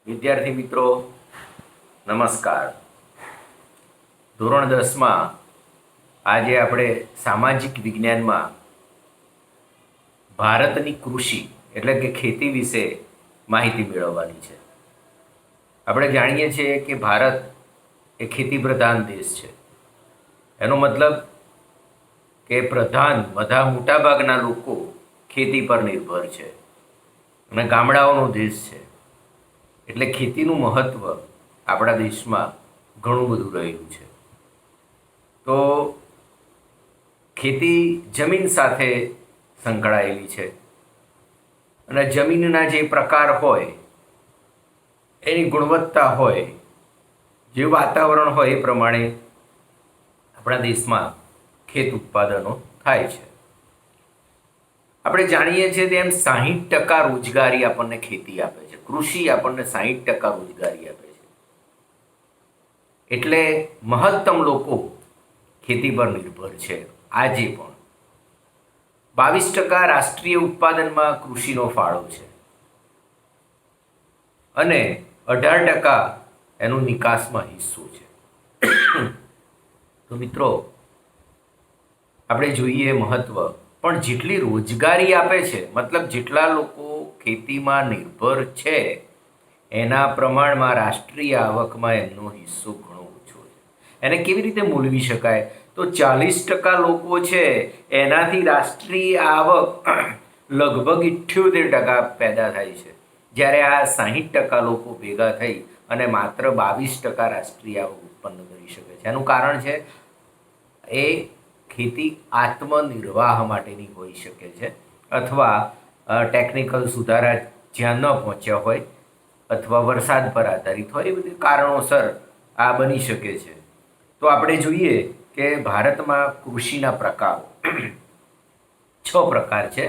વિદ્યાર્થી મિત્રો નમસ્કાર. ધોરણ 10માં આજે આપણે સામાજિક વિજ્ઞાનમાં ભારતની કૃષિ એટલે કે ખેતી વિશે માહિતી મેળવવાની છે. આપણે જાણીએ છીએ કે ભારત એ ખેતી પ્રધાન દેશ છે. એનો મતલબ કે મોટાભાગના લોકો ખેતી પર નિર્ભર છે અને ગામડાઓનો દેશ છે. એટલે ખેતીનું મહત્ત્વ આપણા દેશમાં ઘણું બધું રહેલું છે. તો ખેતી જમીન સાથે સંકળાયેલી છે અને જમીનના જે પ્રકાર હોય, એની ગુણવત્તા હોય, જે વાતાવરણ હોય એ પ્રમાણે આપણા દેશમાં ખેત ઉત્પાદનો થાય છે. આપણે જાણીએ છીએ તેમ 60% રોજગારી આપણને ખેતી આપે છે. કૃષિ આપણને 60% રોજગારી આપે છે. એટલે મહત્તમ લોકો ખેતી પર નિર્ભર છે આજે પણ. 22% રાષ્ટ્રીય ઉત્પાદનમાં કૃષિનો ફાળો છે અને 18% એનો નિકાસમાં હિસ્સો છે. તો મિત્રો, આપણે જોઈએ મહત્વ, પણ જેટલી રોજગારી આપે છે, મતલબ જેટલા લોકો ખેતીમાં નિર્ભર છે, એના પ્રમાણમાં રાષ્ટ્રીય આવકમાં એમનો હિસ્સો ઘણો ઓછો છે. એને કેવી રીતે મૂલવી શકાય? તો 40% લોકો છે એનાથી રાષ્ટ્રીય આવક લગભગ 78% પેદા થાય છે, જ્યારે આ 60% લોકો ભેગા થઈ અને માત્ર 22% રાષ્ટ્રીય આવક ઉત્પન્ન કરી શકે છે. એનું કારણ છે એ ખેતી આત્મનિર્વાહ માટેની હોઈ શકે છે, અથવા ટેકનિકલ સુધારા જ્યાં ન પહોંચ્યા હોય, અથવા વરસાદ પર આધારિત હોય. એ બધી કારણોસર આ બની શકે છે. તો આપણે જોઈએ કે ભારતમાં કૃષિના પ્રકારો 6 પ્રકાર છે.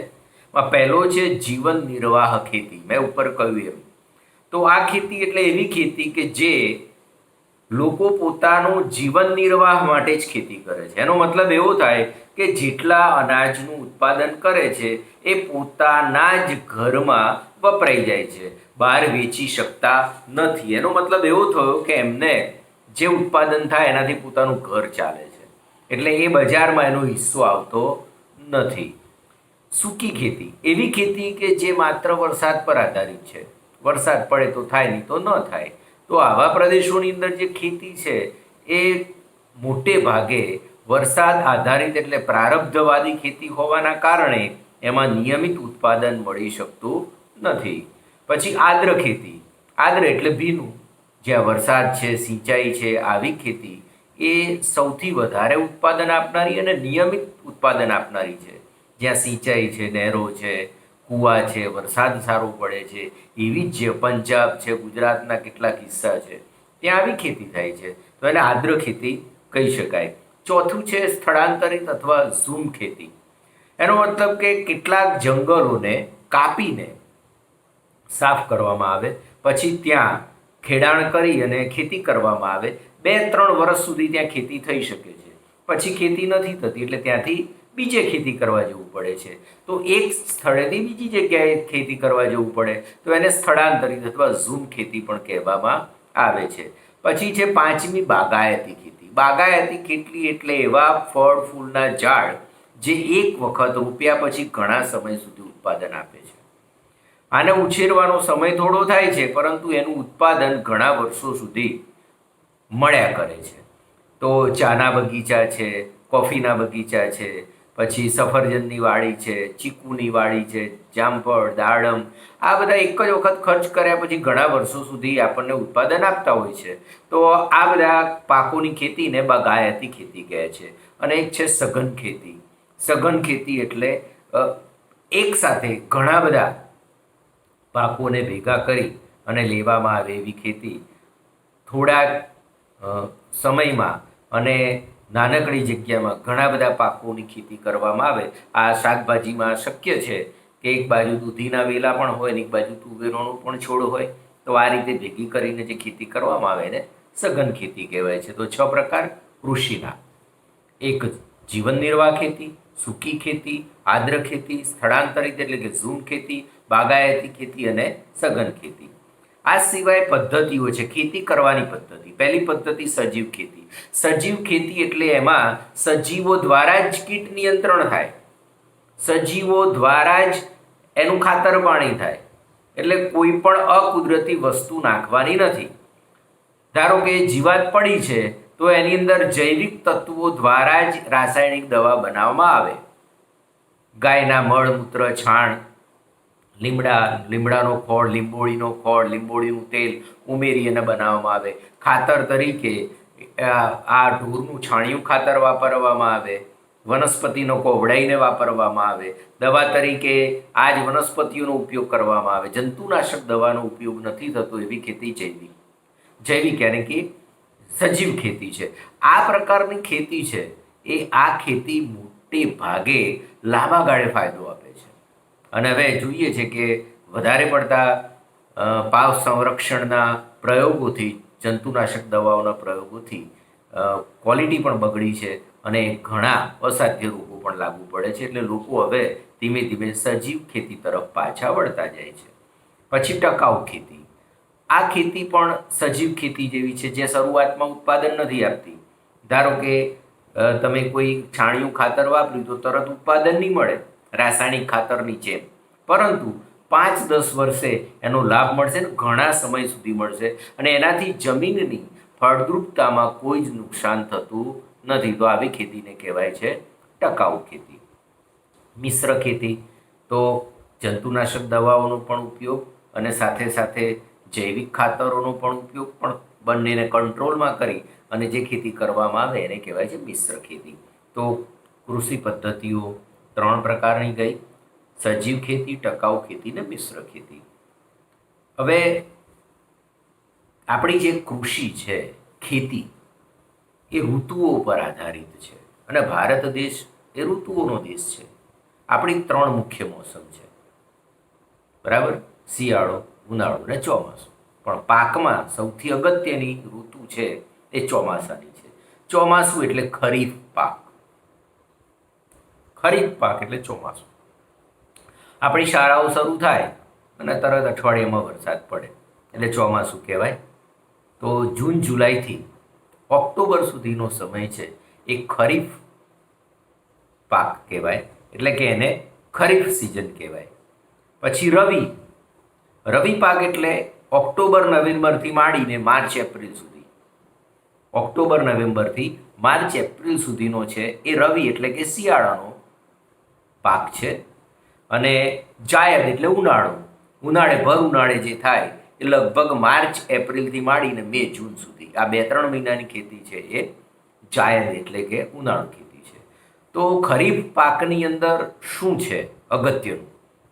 પહેલો છે જીવન નિર્વાહ ખેતી. મેં ઉપર કહ્યું એમ. તો આ ખેતી એટલે એવી ખેતી કે જે લોકો પોતાનું જીવન નિર્વાહ માટે જ ખેતી કરે છે. એનો મતલબ એવો થાય કે જેટલા અનાજનું ઉત્પાદન કરે છે એ પોતાના જ ઘરમાં વપરાઈ જાય છે, બહાર વેચી શકતા નથી. એનો મતલબ એવો થયો કે એમને જે ઉત્પાદન થાય એનાથી પોતાનું ઘર ચાલે છે, એટલે એ બજારમાં એનો હિસ્સો આવતો નથી. સૂકી ખેતી એવી ખેતી કે જે માત્ર વરસાદ પર આધારિત છે. વરસાદ પડે તો થાય, નહીં તો ન થાય. તો આવા પ્રદેશોની અંદર જે ખેતી છે એ મોટે ભાગે વરસાદ આધારિત એટલે પ્રારબ્ધવાદી ખેતી હોવાના કારણે એમાં નિયમિત ઉત્પાદન મળી શકતું નથી. પછી આદ્ર ખેતી. આદ્ર એટલે ભીનું, જ્યાં વરસાદ છે, સિંચાઈ છે. આવી ખેતી એ સૌથી વધારે ઉત્પાદન આપનારી અને નિયમિત ઉત્પાદન આપનારી છે. જ્યાં સિંચાઈ છે, નહેરો છે, કૂવા છે, વરસાદ સારો પડે છે. એવી જ પંજાબ છે, ગુજરાતના કેટલાક હિસ્સા છે, ત્યાં આવી ખેતી થાય છે. તો એને આદ્ર ખેતી કહી શકાય. ચોથું છે સ્થળાંતરિત અથવા ઝૂમ ખેતી. એનો મતલબ કે કેટલાક જંગલોને કાપીને સાફ કરવામાં આવે, પછી ત્યાં ખેડાણ કરી અને ખેતી કરવામાં આવે. 2-3 વર્ષ સુધી ત્યાં ખેતી થઈ શકે છે. પછી ખેતી નથી થતી એટલે ત્યાંથી બીજે ખેતી કરવા જવું પડે છે. તો એક સ્થળેથી બીજી જગ્યાએ ખેતી કરવા જવું પડે, તો એને સ્થળાંતરિત અથવા ઝૂમ ખેતી પણ કહેવામાં આવે છે. પછી છે 5મી બાગાયતી ખેતી. બાગાયતી ખેતી એટલે એવા ફળ ફૂલના ઝાડ જે એક વખત રોપ્યા પછી ઘણા સમય સુધી ઉત્પાદન આપે છે. આને ઉછેરવાનો સમય થોડો થાય છે, પરંતુ એનું ઉત્પાદન ઘણા વર્ષો સુધી મળ્યા કરે છે. તો ચાના બગીચા છે, કોફીના બગીચા છે, પછી સફરજનની વાડી છે, ચીકુની વાડી છે, જામફળ, દાડમ, આ બધા એક જ વખત ખર્ચ કર્યા પછી ઘણા વર્ષો સુધી આપણને ઉત્પાદન આપતા હોય છે. તો આ બધા પાકોની ખેતીને બાગાયતી ખેતી કહે છે. અને એક છે સઘન ખેતી. સઘન ખેતી એટલે એક સાથે ઘણા બધા પાકોને ભેગા કરી અને લેવામાં આવે એવી ખેતી. થોડાક સમયમાં અને નાનકડી જગ્યામાં ઘણા બધા પાકોની ખેતી કરવામાં આવે. આ શાકભાજીમાં શક્ય છે કે એક બાજુ દૂધીના વેલા પણ હોય ને એક બાજુ તુવેરોનો પણ છોડ હોય. તો આ રીતે ભેગી કરીને જે ખેતી કરવામાં આવે એને સઘન ખેતી કહેવાય છે. તો 6 પ્રકાર કૃષિના: એક જીવન નિર્વાહ ખેતી, સૂકી ખેતી, આદ્ર ખેતી, સ્થળાંતરિત એટલે કે ઝૂમ ખેતી, બાગાયતી ખેતી અને સઘન ખેતી. આ સિવાય પદ્ધતિઓ છે ખેતી કરવાની પદ્ધતિ. પહેલી પદ્ધતિ સજીવ ખેતી. સજીવ ખેતી એટલે એમાં સજીવો દ્વારા જ કીટ નિયંત્રણ થાય, સજીવો દ્વારા જ એનું ખાતર પાણી થાય, એટલે કોઈ પણ અકુદરતી વસ્તુ નાખવાની નથી. ધારો કે જીવાત પડી છે તો એની અંદર જૈવિક તત્વો દ્વારા જ રાસાયણિક દવા બનાવવામાં આવે. ગાયના મળમૂત્ર, છાણ, લીમડાનો ખોળ, લીંબોળીનો ખોળ, લીંબોળીનું તેલ ઉમેરી અને બનાવવામાં આવે. ખાતર તરીકે આ ઢોરનું છાણિયું ખાતર વાપરવામાં આવે, વનસ્પતિનો કોવડાઈને વાપરવામાં આવે, દવા તરીકે આ જ વનસ્પતિઓનો ઉપયોગ કરવામાં આવે. જંતુનાશક દવાનો ઉપયોગ નથી થતો એવી ખેતી જૈવિક. જૈવિક યાની કે સજીવ ખેતી છે. આ પ્રકારની ખેતી છે એ આ ખેતી મોટે ભાગે લાંબા ગાળે ફાયદો આપે છે. અને હવે જોઈએ છે કે વધારે પડતા પાક સંરક્ષણના પ્રયોગોથી, જંતુનાશક દવાઓના પ્રયોગોથી ક્વોલિટી પણ બગડી છે અને ઘણા અસાધ્ય રોગો પણ લાગુ પડે છે. એટલે લોકો હવે ધીમે ધીમે સજીવ ખેતી તરફ પાછા વળતા જાય છે. પછી ટકાઉ ખેતી. આ ખેતી પણ સજીવ ખેતી જેવી છે, જે શરૂઆતમાં ઉત્પાદન નથી આપતી. ધારો કે તમે કોઈ છાણિયું ખાતર વાપર્યું તો તરત ઉત્પાદન નહીં મળે રાસાયણિક ખાતરની જેમ, પરંતુ 5-10 વર્ષે એનો લાભ મળશે ને ઘણા સમય સુધી મળશે અને એનાથી જમીનની ફળદ્રુપતામાં કોઈ જ નુકસાન થતું નથી. તો આવી ખેતીને કહેવાય છે ટકાઉ ખેતી. મિશ્ર ખેતી તો જંતુનાશક દવાઓનો પણ ઉપયોગ અને સાથે સાથે જૈવિક ખાતરોનો પણ ઉપયોગ, પણ બંનેને કંટ્રોલમાં કરી અને જે ખેતી કરવામાં આવે એને કહેવાય છે મિશ્ર ખેતી. તો કૃષિ પદ્ધતિઓ 3 પ્રકારની ગઈ: સજીવ ખેતી, ટકાઉ ખેતી ને મિશ્ર ખેતી. હવે આપણી જે કૃષિ છે, ખેતી, એ ઋતુઓ પર આધારિત છે અને ભારત દેશ એ ઋતુઓનો દેશ છે. આપણી 3 મુખ્ય મોસમ છે, બરાબર? શિયાળો, ઉનાળો ને ચોમાસું. પણ પાકમાં સૌથી અગત્યની ઋતુ છે એ ચોમાસાની છે. ચોમાસું એટલે ખરીફ પાક. ખરીફ પાક એટલે ચોમાસું. આપણી શાળાઓ શરૂ થાય અને તરત અઠવાડિયામાં વરસાદ પડે એટલે ચોમાસું કહેવાય. તો જૂન જુલાઈથી ઓક્ટોબર સુધીનો સમય છે એ ખરીફ પાક કહેવાય, એટલે કે એને ખરીફ સિઝન કહેવાય. પછી રવિ પાક એટલે ઓક્ટોબર નવેમ્બરથી માંડીને માર્ચ એપ્રિલ સુધી. ઓક્ટોબર નવેમ્બરથી માર્ચ એપ્રિલ સુધીનો છે એ રવિ એટલે કે શિયાળાનો પાક છે. અને જાયદ એટલે ઉનાળો. ભર ઉનાળે જે થાય એ લગભગ માર્ચ એપ્રિલથી માંડીને મે જૂન સુધી. આ 2-3 મહિનાની ખેતી છે એ જાયદ એટલે કે ઉનાળુ ખેતી છે. તો ખરીફ પાકની અંદર શું છે અગત્યનું?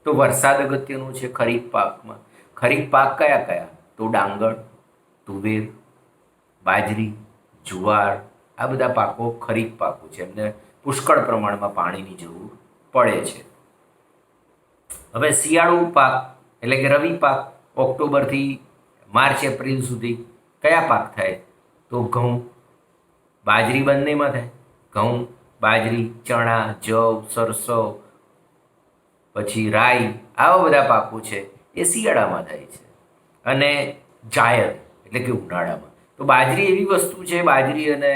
તો વરસાદ અગત્યનું છે ખરીફ પાકમાં. ખરીફ પાક કયા કયા? તો ડાંગર, તુવેર, બાજરી, જુવાર, આ બધા પાકો ખરીફ પાકો છે. એમને પુષ્કળ પ્રમાણમાં પાણીની જરૂર પડે છે. હવે શિયાળુ પાક એટલે કે રવિ પાક ઓક્ટોબરથી માર્ચ એપ્રિલ સુધી કયા પાક થાય? તો ઘઉં, બાજરી બંનેમાં થાય. ઘઉં, બાજરી, ચણા, જવ, સરસો, પછી રાઈ, આવા બધા પાકો છે એ શિયાળામાં થાય છે. અને જાયદ એટલે કે ઉનાળામાં. તો બાજરી એવી વસ્તુ છે, બાજરી અને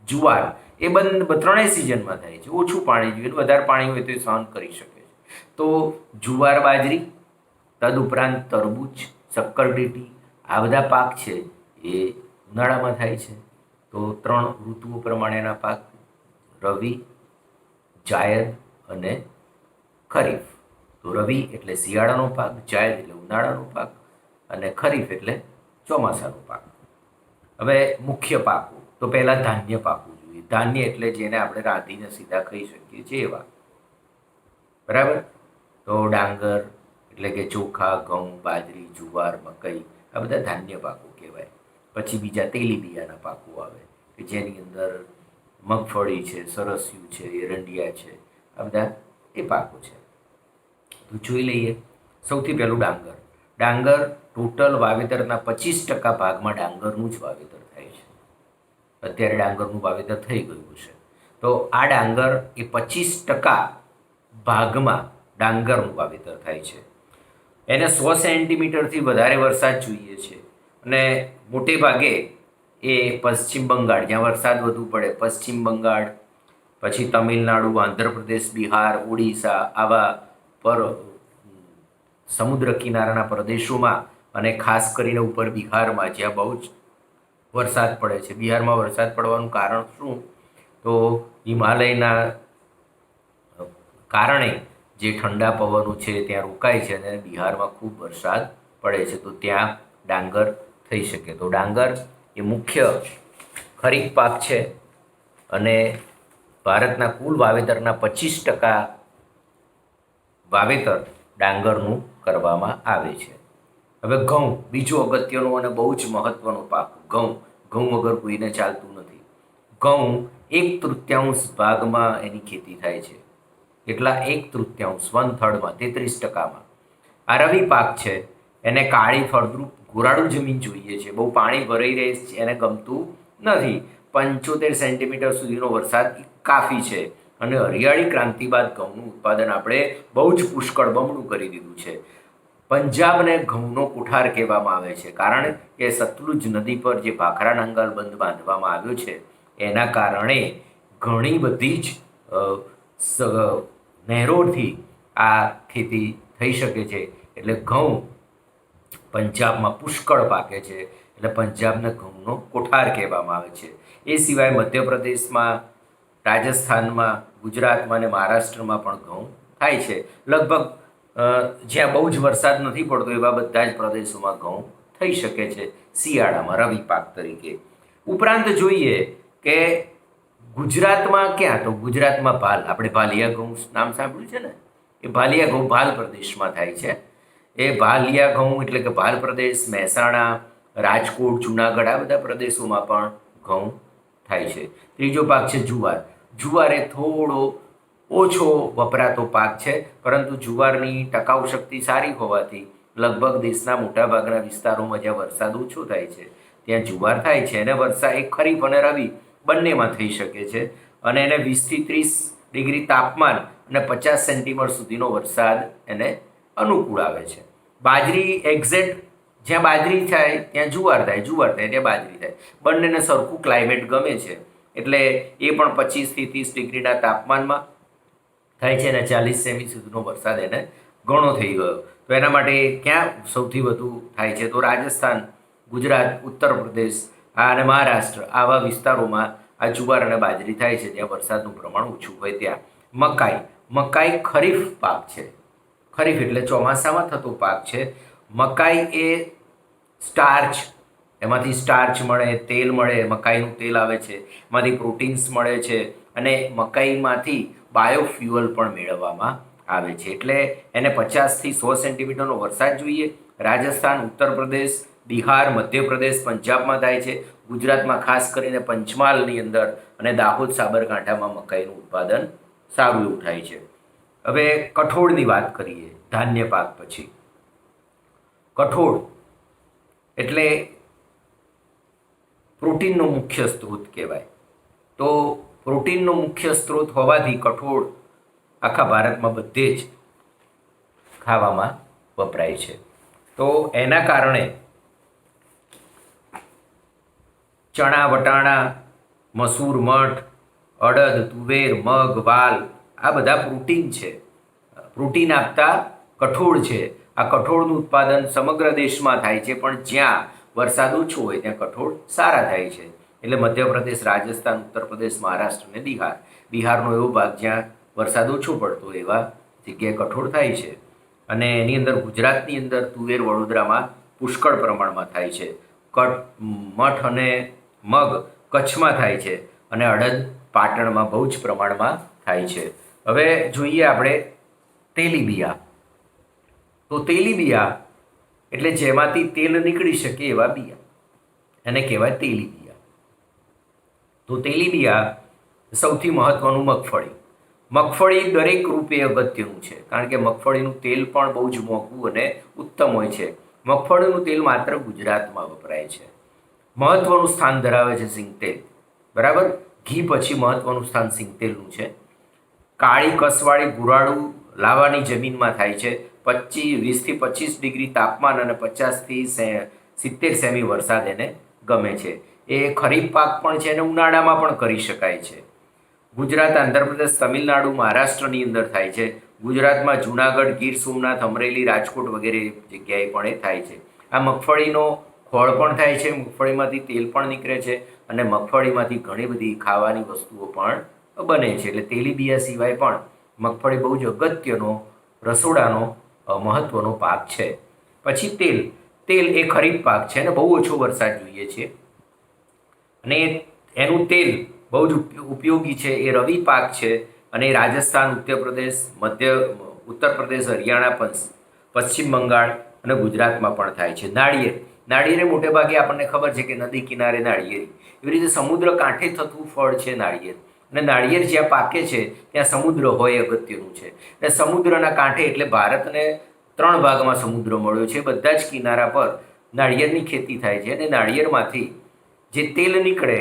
જુવાર એ ત્રણેય સિઝનમાં થાય છે. ઓછું પાણી જોઈએ, વધારે પાણી હોય તો એ સહન કરી શકે છે. તો જુવાર, બાજરી, તદુપરાંત તરબૂચ, શક્કરટેટી, આ બધા પાક છે એ ઉનાળામાં થાય છે. તો 3 ઋતુઓ પ્રમાણેના પાક: રવિ, જાયદ અને ખરીફ. તો રવિ એટલે શિયાળાનો પાક, જાયદ એટલે ઉનાળાનો પાક અને ખરીફ એટલે ચોમાસાનો પાક. હવે મુખ્ય પાકો. તો પહેલાં ધાન્ય પાકો જોઈએ. ધાન્ય એટલે જેને આપણે રાંધીને સીધા ખાઈ શકીએ છીએ એવા, બરાબર? તો ડાંગર એટલે કે ચોખા, ઘઉં, બાજરી, જુવાર, મકઈ, આ બધા ધાન્ય પાકો કહેવાય. પછી બીજા તેલીબિયાના પાકો આવે કે જેની અંદર મગફળી છે, સરસ્યું છે, એરંડિયા છે, આ બધા એ પાકો છે. તો જોઈ લઈએ. સૌથી પહેલું ડાંગર. ડાંગર ટોટલ વાવેતરના 25% ભાગમાં ડાંગરનું જ વાવેતર થાય છે. અત્યારે ડાંગરનું વાવેતર થઈ ગયું છે. તો આ ડાંગર એ 25% ભાગમાં ડાંગરનું વાવેતર થાય છે. એને 100 સેન્ટીમીટરથી વધારે વરસાદ જોઈએ છે. અને મોટે ભાગે એ પશ્ચિમ બંગાળ, જ્યાં વરસાદ વધુ પડે, પશ્ચિમ બંગાળ, પછી તમિલનાડુ, આંધ્રપ્રદેશ, બિહાર, ઓડિશા, આવા પર સમુદ્ર કિનારાના પ્રદેશોમાં, અને ખાસ કરીને ઉપર બિહારમાં, જ્યાં બહુ જ વરસાદ પડે છે. બિહારમાં વરસાદ પડવાનું કારણ શું? તો હિમાલયના કારણે જે ઠંડા પવનો છે ત્યાં રોકાય છે અને બિહારમાં ખૂબ વરસાદ પડે છે, તો ત્યાં ડાંગર થઈ શકે. તો ડાંગર એ મુખ્ય ખરીફ પાક છે અને ભારતના કુલ વાવેતરના 25% વાવેતર ડાંગરનું કરવામાં આવે છે. હવે ઘઉં, બીજો અગત્યનો અને બહુ જ મહત્વનો પાક. ઘઉં વગર કોઈને ચાલતું નથી. ઘઉં 1/3 ભાગમાં એની ખેતી થાય છે. એટલા 1/3, 1/3માં, 33%માં. આ રવિ પાક છે. એને કાળી ફળદ્રુપ ગોરાડું જમીન જોઈએ છે. બહુ પાણી ભરાઈ રહે એને ગમતું નથી. 75 સેન્ટીમીટર સુધીનો વરસાદ કાફી છે. અને હરિયાળી ક્રાંતિ બાદ ઘઉંનું ઉત્પાદન આપણે બહુ જ પુષ્કળ બમણું કરી દીધું છે. પંજાબને ઘઉંનો કોઠાર કહેવામાં આવે છે, કારણ કે સતલુજ નદી પર જે ભાખરા નાંગલ બંધ બાંધવામાં આવ્યો છે એના કારણે ઘણી બધી જ નહેરોથી આ ખેતી થઈ શકે છે. એટલે ઘઉં પંજાબમાં પુષ્કળ પાકે છે, એટલે પંજાબને ઘઉંનો કોઠાર કહેવામાં આવે છે. એ સિવાય મધ્યપ્રદેશમાં, રાજસ્થાનમાં, ગુજરાતમાં અને મહારાષ્ટ્રમાં પણ ઘઉં થાય છે. લગભગ જ્યાં બહુ જ વરસાદ નથી પડતો એવા બધા જ પ્રદેશોમાં ઘઉં થઈ શકે છે શિયાળામાં રવિ પાક તરીકે. ઉપરાંત જોઈએ કે ગુજરાતમાં ક્યાં, તો ગુજરાતમાં ભાલ, આપણે ભાલિયા ઘઉં નામ સાંભળ્યું છે ને, એ ભાલિયા ઘઉં ભાલ પ્રદેશમાં થાય છે. એ ભાલિયા ઘઉં એટલે કે ભાલ પ્રદેશ, મહેસાણા, રાજકોટ, જુનાગઢ, આ બધા પ્રદેશોમાં પણ ઘઉં થાય છે. ત્રીજો પાક છે જુવાર. જુવાર એ થોડો ઓછો વપરાતો પાક છે, પરંતુ જુવારની ટકાઉ શક્તિ સારી હોવાથી લગભગ દેશના મોટાભાગના વિસ્તારોમાં જ્યાં વરસાદ ઓછો થાય છે ત્યાં જુવાર થાય છે. અને વરસાદ એક ખરીફ અને રવિ બંનેમાં થઈ શકે છે. અને એને 20 થી 30 ડિગ્રી તાપમાન અને 50 સેન્ટીમીટર સુધીનો વરસાદ એને અનુકૂળ આવે છે. બાજરી એક્ઝેક્ટ જ્યાં બાજરી થાય ત્યાં જુવાર થાય, જુવાર થાય ત્યાં બાજરી થાય. બંનેને સરખું ક્લાઇમેટ ગમે છે, એટલે એ પણ 25 થી 30 ડિગ્રીના તાપમાનમાં થાય છે અને 40 સેમી સુધીનો વરસાદ એને ઘણો થઈ ગયો. તો એના માટે ક્યાં સૌથી વધુ થાય છે, તો રાજસ્થાન, ગુજરાત, ઉત્તર પ્રદેશ અને મહારાષ્ટ્ર, આવા વિસ્તારોમાં આ જુવાર અને બાજરી થાય છે જ્યાં વરસાદનું પ્રમાણ ઓછું હોય ત્યાં. મકાઈ ખરીફ પાક છે. ખરીફ એટલે ચોમાસામાં થતો પાક છે. મકાઈ એ સ્ટાર્ચ, એમાંથી સ્ટાર્ચ મળે, તેલ મળે, મકાઈનું તેલ આવે છે, એમાંથી પ્રોટીન્સ મળે છે અને મકાઈમાંથી બાયોફ્યુઅલ પણ મેળવવામાં આવે છે. એટલે એને 50 થી 100 સેન્ટીમીટરનો વરસાદ જોઈએ. રાજસ્થાન, ઉત્તર પ્રદેશ, બિહાર, મધ્યપ્રદેશ, પંજાબમાં થાય છે. ગુજરાતમાં ખાસ કરીને પંચમહાલની અંદર અને દાહોદ, સાબરકાંઠામાં મકાઈનું ઉત્પાદન સારું એવું થાય છે. હવે કઠોળની વાત કરીએ. ધાન્ય પાક પછી કઠોળ એટલે પ્રોટીનનો મુખ્ય સ્ત્રોત કહેવાય. તો પ્રોટીનનો મુખ્ય સ્ત્રોત હોવાથી કઠોળ આખા ભારતમાં બધે જ ખાવામાં વપરાય છે. તો એના કારણે ચણા, વટાણા, મસૂર, મઠ, અડદ, તુવેર, મગ, વાલ, આ બધા પ્રોટીન છે. પ્રોટીન આપતા કઠોળ છે. આ કઠોળનું ઉત્પાદન સમગ્ર દેશમાં થાય છે, પણ જ્યાં વરસાદ ઓછો હોય ત્યાં કઠોળ સારા થાય છે. એટલે મધ્યપ્રદેશ, રાજસ્થાન, ઉત્તર પ્રદેશ, મહારાષ્ટ્ર અને બિહારનો એવો ભાગ જ્યાં વરસાદ ઓછો પડતો એવા જગ્યાએ કઠોળ થાય છે. અને એની અંદર ગુજરાતની અંદર તુવેર, વડોદરામાં પુષ્કળ પ્રમાણમાં થાય છે. મઠ અને મગ કચ્છમાં થાય છે અને અડદ પાટણમાં બહુ જ પ્રમાણમાં થાય છે. હવે જોઈએ આપણે તેલીબિયા. તો તેલીબિયા એટલે જેમાંથી તેલ નીકળી શકે એવા બિયા, એને કહેવાય તેલીબિયા. તો તેલીબિયા સૌથી મહત્વનું મગફળી. મગફળી દરેક રૂપે અગત્યનું છે, કારણ કે મગફળીનું તેલ પણ બહુ જ મોંઘું અને ઉત્તમ હોય છે. મગફળીનું તેલ માત્ર ગુજરાતમાં વપરાય છે. મહત્વનું સ્થાન ધરાવે છે સિંગતેલ. બરાબર, ઘી પછી મહત્વનું સ્થાન સિંગતેલનું છે. કાળી કસવાળી ગુરાળું લાવાની જમીનમાં થાય છે, 20 થી 25 ડિગ્રી તાપમાન અને 50 થી 70 સેમી વરસાદ એને ગમે છે. એ ખરીફ પાક પણ છે અને ઉનાળામાં પણ કરી શકાય છે. ગુજરાત, આંધ્રપ્રદેશ, તમિલનાડુ, મહારાષ્ટ્રની અંદર થાય છે. ગુજરાતમાં જુનાગઢ, ગીર સોમનાથ, અમરેલી, રાજકોટ વગેરે જગ્યાએ પણ એ થાય છે. આ મગફળીનો ખોળ પણ થાય છે, મગફળીમાંથી તેલ પણ નીકળે છે અને મગફળીમાંથી ઘણી બધી ખાવાની વસ્તુઓ પણ બને છે. એટલે તેલીબિયા સિવાય પણ મગફળી બહુ જ અગત્યનો રસોડાનો મહત્વનો પાક છે. પછી તેલ. તેલ એ ખરીફ પાક છે અને બહુ ઓછો વરસાદ જોઈએ છે અને એનું તેલ બહુ જ ઉપયોગી છે. એ રવિ પાક છે અને રાજસ્થાન, ઉત્તર પ્રદેશ, હરિયાણા, પશ્ચિમ બંગાળ અને ગુજરાતમાં પણ થાય છે. નાળિયેર. નાળિયેર મોટે ભાગે આપણને ખબર છે કે નદી કિનારે નાળિયેરી. એવી રીતે સમુદ્ર કાંઠે થતું ફળ છે નાળિયેર. અને નાળિયેર જ્યાં પાકે છે ત્યાં સમુદ્ર હોય અગત્યનું છે. અને સમુદ્રના કાંઠે એટલે ભારતને 3 ભાગમાં સમુદ્ર મળ્યો છે. બધા જ કિનારા પર નાળિયેરની ખેતી થાય છે અને નાળિયેરમાંથી જે તેલ નીકળે,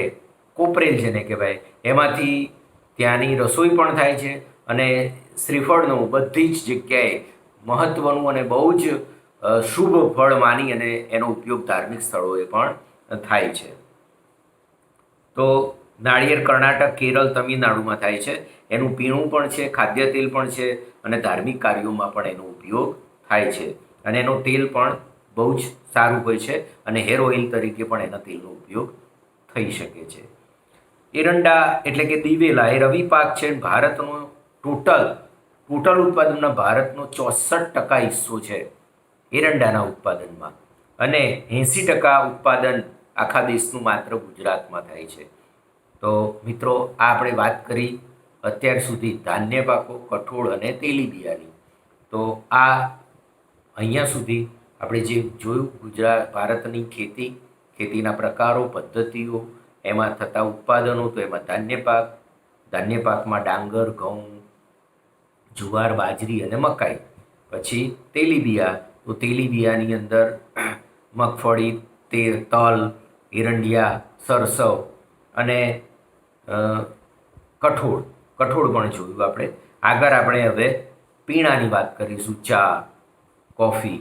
કોપરેલ જેને કહેવાય, એમાંથી ત્યાંની રસોઈ પણ થાય છે અને શ્રીફળનું બધી જ જગ્યાએ મહત્ત્વનું અને બહુ જ શુભ ફળ માની અને એનો ઉપયોગ ધાર્મિક સ્થળોએ પણ થાય છે. તો નાળિયેર કર્ણાટક, કેરળ, તમિલનાડુમાં થાય છે. એનું પીણું પણ છે, ખાદ્ય તેલ પણ છે અને ધાર્મિક કાર્યોમાં પણ એનો ઉપયોગ થાય છે. અને એનો તેલ પણ બહુ જ સારું હોય છે અને હેર ઓઇલ તરીકે પણ એના તેલનો ઉપયોગ થઈ શકે છે. એરંડા એટલે કે દિવેલા એ રવિ પાક છે. ભારતનો ટોટલ ઉત્પાદનના ભારતનો 64% હિસ્સો છે એરંડાના ઉત્પાદનમાં અને 80% ઉત્પાદન આખા દેશનું માત્ર ગુજરાતમાં થાય છે. તો મિત્રો, આ આપણે વાત કરી અત્યાર સુધી ધાન્ય પાકો, કઠોળ અને તેલીબિયાની. તો આ અહીંયા સુધી આપણે જે જોયું ભારતની ખેતીના પ્રકારો, પદ્ધતિઓ, એમાં થતા ઉત્પાદનો. તો એમાં ધાન્ય પાકમાં ડાંગર, ઘઉં, જુવાર, બાજરી અને મકાઈ. પછી તેલીબિયા. તો તેલીબિયાની અંદર મગફળી, તલ, એરંડિયા, સરસવ અને કઠોળ પણ જોયું આપણે. આગળ આપણે હવે પીણાની વાત કરીશું. ચા, કોફી